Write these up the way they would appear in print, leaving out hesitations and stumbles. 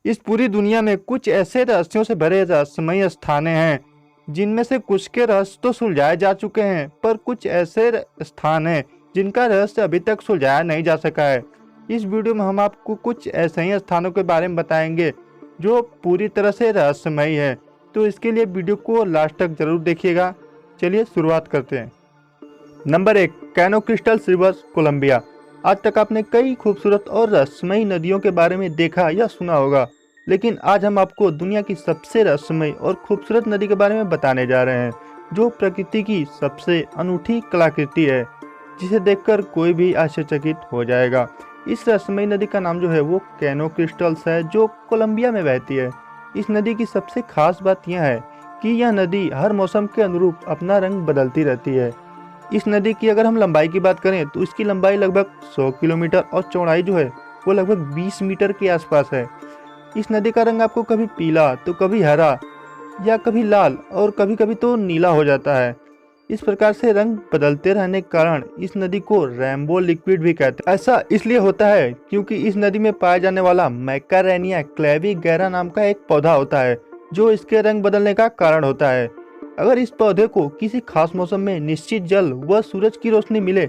इस पूरी दुनिया में कुछ ऐसे रहस्यों से भरे रहस्यमय स्थान हैं जिनमें से कुछ के रहस्य तो सुलझाए जा चुके हैं, पर कुछ ऐसे स्थान हैं जिनका रहस्य अभी तक सुलझाया नहीं जा सका है। इस वीडियो में हम आपको कुछ ऐसे ही स्थानों के बारे में बताएंगे जो पूरी तरह से रहस्यमय है। तो इसके लिए वीडियो को लास्ट तक जरूर देखिएगा। चलिए शुरुआत करते हैं। Number 1, Cano Cristales rivers, Colombia. आज तक आपने कई खूबसूरत और रहस्यमयी नदियों के बारे में देखा या सुना होगा, लेकिन आज हम आपको दुनिया की सबसे रहस्यमयी और खूबसूरत नदी के बारे में बताने जा रहे हैं, जो प्रकृति की सबसे अनूठी कलाकृति है, जिसे देखकर कोई भी आश्चर्यचकित हो जाएगा। इस रहस्यमयी नदी का नाम जो है वो कैनो क्रिस्टल्स है, जो कोलंबिया में बहती है। इस नदी की सबसे खास बात यह है कि यह नदी हर मौसम के अनुरूप अपना रंग बदलती रहती है। इस नदी की अगर हम लंबाई की बात करें तो इसकी लंबाई लगभग 100 किलोमीटर और चौड़ाई जो है वो लगभग 20 मीटर के आसपास है। इस नदी का रंग आपको कभी पीला तो कभी हरा या कभी लाल और कभी कभी तो नीला हो जाता है। इस प्रकार से रंग बदलते रहने के कारण इस नदी को रेनबो लिक्विड भी कहते हैं। ऐसा इसलिए होता है क्योंकि इस नदी में पाया जाने वाला मैकारेनिया क्लेविगेरा नाम का एक पौधा होता है, जो इसके रंग बदलने का कारण होता है। अगर इस पौधे को किसी खास मौसम में निश्चित जल व सूरज की रोशनी मिले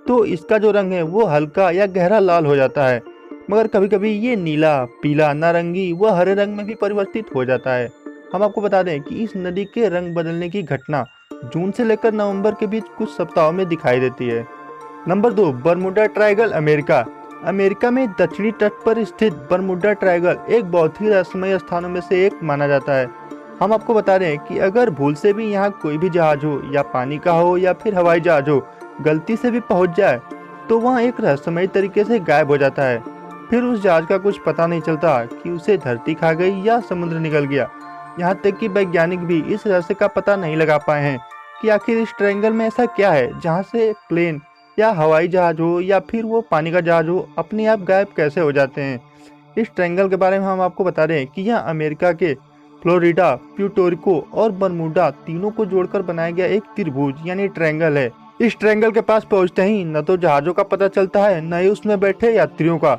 तो इसका जो रंग है वो हल्का या गहरा लाल हो जाता है, मगर कभी कभी ये नीला, पीला, नारंगी व हरे रंग में भी परिवर्तित हो जाता है। हम आपको बता दें कि इस नदी के रंग बदलने की घटना जून से लेकर नवंबर के बीच कुछ सप्ताहों में दिखाई देती है। Number 2, Bermuda triangle, America. America में दक्षिणी तट पर स्थित बरमुडा ट्रायंगल एक बहुत ही रहस्यमय स्थानों में से एक माना जाता है। हम आपको बता रहे हैं कि अगर भूल से भी यहाँ कोई भी जहाज हो, या पानी का हो या फिर हवाई जहाज हो, गलती से भी पहुंच जाए तो वह एक रहस्यमय तरीके से गायब हो जाता है। फिर उस जहाज का कुछ पता नहीं चलता कि उसे धरती खा गई या समुद्र निगल गया। यहाँ तक कि वैज्ञानिक भी इस रहस्य का पता नहीं लगा पाए हैं कि आखिर इस ट्रायंगल में ऐसा क्या है जहाँ से प्लेन या हवाई जहाज हो या फिर वो पानी का जहाज हो अपने आप गायब कैसे हो जाते हैं। इस ट्रायंगल के बारे में हम आपको बता रहे हैं कि यह अमेरिका के फ्लोरिडा, प्यूर्टोरिको और बरमूडा तीनों को जोड़कर बनाया गया एक त्रिभुज यानी ट्रायंगल है। इस ट्रायंगल के पास पहुंचते ही न तो जहाजों का पता चलता है, न ही उसमें बैठे यात्रियों का।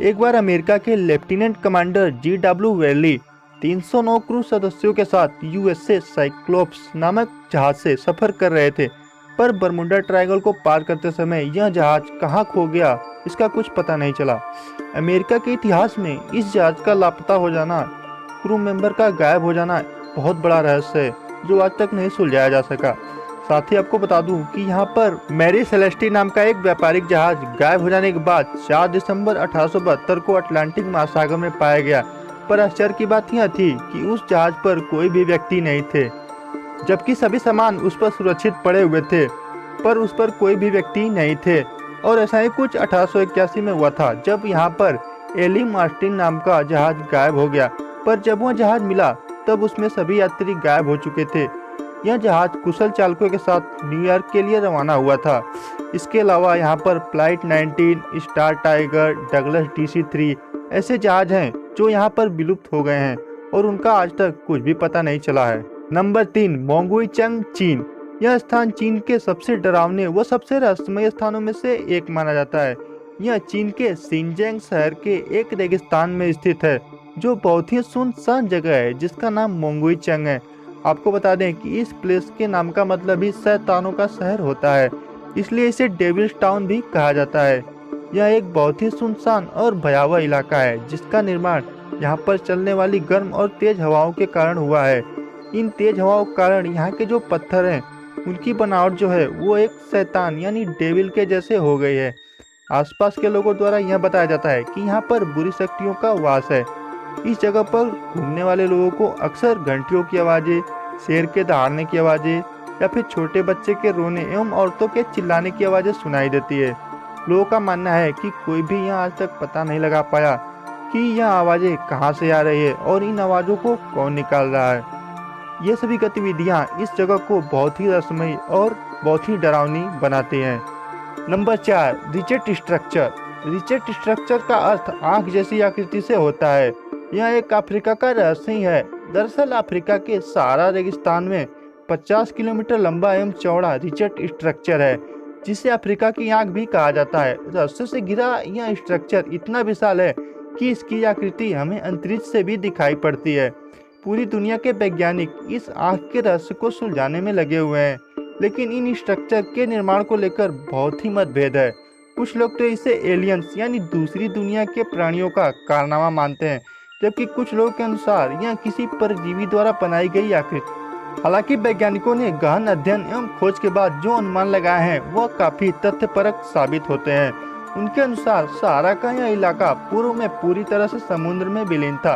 एक बार अमेरिका के लेफ्टिनेंट कमांडर GW वेरली 309 क्रू सदस्यों के साथ यूएसए साइक्लोप्स नामक जहाज से सफर कर रहे थे, पर बरमुडा ट्रायंगल को पार करते समय यह जहाज कहाँ खो गया इसका कुछ पता नहीं चला। अमेरिका के इतिहास में इस जहाज का लापता हो जाना, क्रू मेंबर का गायब हो जाना बहुत बड़ा रहस्य है जो आज तक नहीं सुलझाया जा सका। साथ ही आपको बता दूं कि यहाँ पर मैरी सेलेस्टी नाम का एक व्यापारिक जहाज गायब हो जाने के बाद 4 दिसंबर 1872 को अटलांटिक महासागर में पाया गया। पर आश्चर्य की बात यह थी कि उस जहाज पर कोई भी व्यक्ति नहीं थे, जबकि सभी सामान उस पर सुरक्षित पड़े हुए थे, पर उस पर कोई भी व्यक्ति नहीं थे। और ऐसा ही कुछ 1881 में हुआ था, जब यहाँ पर एली मार्टिन नाम का जहाज गायब हो गया। पर जब वह जहाज मिला तब उसमें सभी यात्री गायब हो चुके थे। यह जहाज कुशल चालकों के साथ न्यूयॉर्क के लिए रवाना हुआ था। इसके अलावा यहाँ पर flight 19, star tiger, Douglas DC-3 ऐसे जहाज हैं जो यहाँ पर विलुप्त हो गए हैं और उनका आज तक कुछ भी पता नहीं चला है। नंबर 3, मोंगुइचंग, चीन। यह स्थान चीन के सबसे डरावने व सबसे रहस्यमय स्थानों में से एक माना जाता है। यह चीन के शिनजियांग शहर के एक रेगिस्तान में स्थित है, जो बहुत ही सुनसान जगह है जिसका नाम मोंगुइचंग है। आपको बता दें कि इस प्लेस के नाम का मतलब ही शैतानों का शहर होता है, इसलिए इसे डेविल्स टाउन भी कहा जाता है। यह एक बहुत ही सुनसान और भयावह इलाका है जिसका निर्माण यहाँ पर चलने वाली गर्म और तेज हवाओं के कारण हुआ है। इन तेज हवाओं के कारण यहाँ के जो पत्थर हैं उनकी बनावट जो है वो एक शैतान यानी डेविल के जैसे हो गई है। आसपास के लोगों द्वारा यह बताया जाता है कि यहाँ पर बुरी शक्तियों का वास है। इस जगह पर घूमने वाले लोगों को अक्सर घंटियों की आवाज़ें, शेर के दहाड़ने की आवाज़ें या फिर छोटे बच्चे के रोने एवं औरतों के चिल्लाने की आवाज़ें सुनाई देती है। लोगों का मानना है कि कोई भी यहाँ आज तक पता नहीं लगा पाया कि यह आवाज़ें कहाँ से आ रही है और इन आवाज़ों को कौन निकाल रहा है। ये सभी गतिविधियाँ इस जगह को बहुत ही रहस्यमयी और बहुत ही डरावनी बनाती हैं। Number 4, Richat structure. Richat structure का अर्थ आँख जैसी आकृति से होता है। यह एक अफ्रीका का रहस्य ही है। दरअसल अफ्रीका के सहारा रेगिस्तान में 50 किलोमीटर लंबा एवं चौड़ा रिचेट स्ट्रक्चर है, जिसे अफ्रीका की आँख भी कहा जाता है। रहस्य से घिरा यह स्ट्रक्चर इतना विशाल है कि इसकी आकृति हमें अंतरिक्ष से भी दिखाई पड़ती है। पूरी दुनिया के वैज्ञानिक इस आँख के रहस्य को सुलझाने में लगे हुए हैं, लेकिन इन स्ट्रक्चर के निर्माण को लेकर बहुत ही मतभेद है। कुछ लोग तो इसे एलियंस यानी दूसरी दुनिया के प्राणियों का कारनामा मानते हैं, जबकि कुछ लोगों के अनुसार यह किसी परजीवी द्वारा बनाई गई आकृति। हालांकि वैज्ञानिकों ने गहन अध्ययन एवं खोज के बाद जो अनुमान लगाए हैं वह काफी तथ्यपरक साबित होते हैं। उनके अनुसार सहारा का यह इलाका पूर्व में पूरी तरह से समुद्र में विलीन था।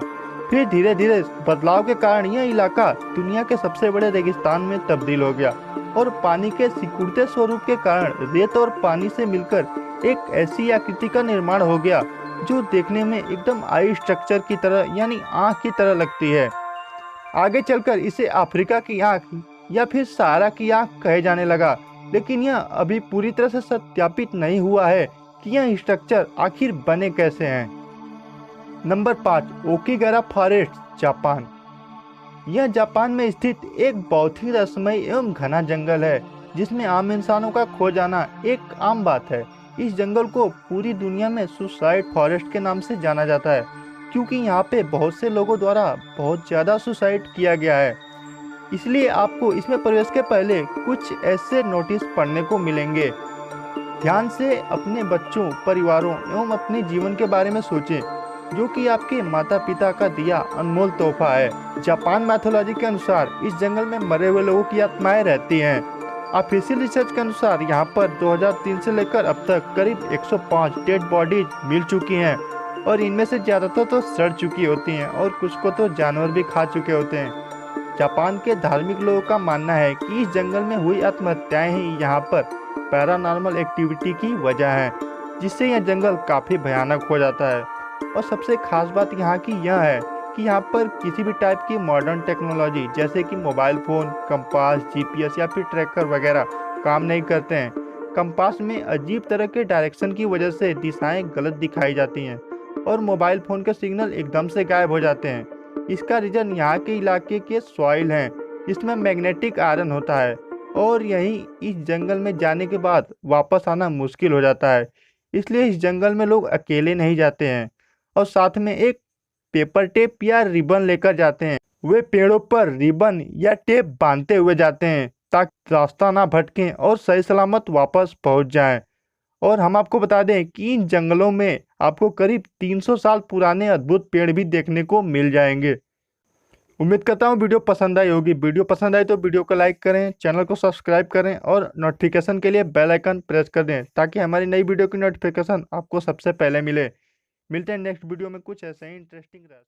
फिर धीरे धीरे बदलाव के कारण यह इलाका दुनिया के सबसे बड़े रेगिस्तान में तब्दील हो गया और पानी के सिकुड़ते स्वरूप के कारण रेत और पानी से मिलकर एक ऐसी आकृति का निर्माण हो गया जो देखने में एकदम आई स्ट्रक्चर की तरह यानी आँख की तरह लगती है। आगे चलकर इसे अफ्रीका की आँख या फिर सहारा की आँख कहे जाने लगा, लेकिन यह अभी पूरी तरह से सत्यापित नहीं हुआ है कि यह स्ट्रक्चर आखिर बने कैसे हैं। Number 5, Aokigahara forest, Japan. यह जापान में स्थित एक बहुत ही रहस्यमय एवं घना जंगल है जिसमें आम इंसानों का खो जाना एक आम बात है। इस जंगल को पूरी दुनिया में सुसाइड फॉरेस्ट के नाम से जाना जाता है, क्योंकि यहाँ पे बहुत से लोगों द्वारा बहुत ज़्यादा सुसाइड किया गया है। इसलिए आपको इसमें प्रवेश के पहले कुछ ऐसे नोटिस पढ़ने को मिलेंगे। ध्यान से अपने बच्चों, परिवारों एवं अपने जीवन के बारे में सोचें, जो कि आपके माता पिता का दिया अनमोल तोहफा है। जापान मैथोलॉजी के अनुसार इस जंगल में मरे हुए लोगों की आत्माएं रहती हैं। ऑफिशियल रिसर्च के अनुसार यहाँ पर 2003 से लेकर अब तक करीब 105 डेड बॉडीज मिल चुकी हैं और इनमें से ज़्यादातर तो सड़ चुकी होती हैं और कुछ को तो जानवर भी खा चुके होते हैं। जापान के धार्मिक लोगों का मानना है कि इस जंगल में हुई आत्महत्याएं ही यहाँ पर पैरानॉर्मल एक्टिविटी की वजह है, जिससे यह जंगल काफ़ी भयानक हो जाता है। और सबसे खास बात यहाँ की यह है कि यहाँ पर किसी भी टाइप की मॉडर्न टेक्नोलॉजी जैसे कि मोबाइल फ़ोन, कंपास, जीपीएस या फिर ट्रैकर वगैरह काम नहीं करते हैं। कंपास में अजीब तरह के डायरेक्शन की वजह से दिशाएं गलत दिखाई जाती हैं और मोबाइल फ़ोन के सिग्नल एकदम से गायब हो जाते हैं। इसका रीज़न यहाँ के इलाके के सॉइल हैं, जिसमें मैग्नेटिक आयरन होता है और यही इस जंगल में जाने के बाद वापस आना मुश्किल हो जाता है। इसलिए इस जंगल में लोग अकेले नहीं जाते हैं और साथ में एक पेपर टेप या रिबन लेकर जाते हैं। वे पेड़ों पर रिबन या टेप बांधते हुए जाते हैं ताकि रास्ता ना भटकें और सही सलामत वापस पहुंच जाएं। और हम आपको बता दें कि इन जंगलों में आपको करीब 300 साल पुराने अद्भुत पेड़ भी देखने को मिल जाएंगे। उम्मीद करता हूँ वीडियो पसंद आई होगी। वीडियो पसंद आई तो वीडियो को लाइक करें, चैनल को सब्सक्राइब करें और नोटिफिकेशन के लिए बेल आइकन प्रेस कर दें ताकि हमारी नई वीडियो की नोटिफिकेशन आपको सबसे पहले मिले। मिलते हैं नेक्स्ट वीडियो में कुछ ऐसे ही इंटरेस्टिंग रहस्य।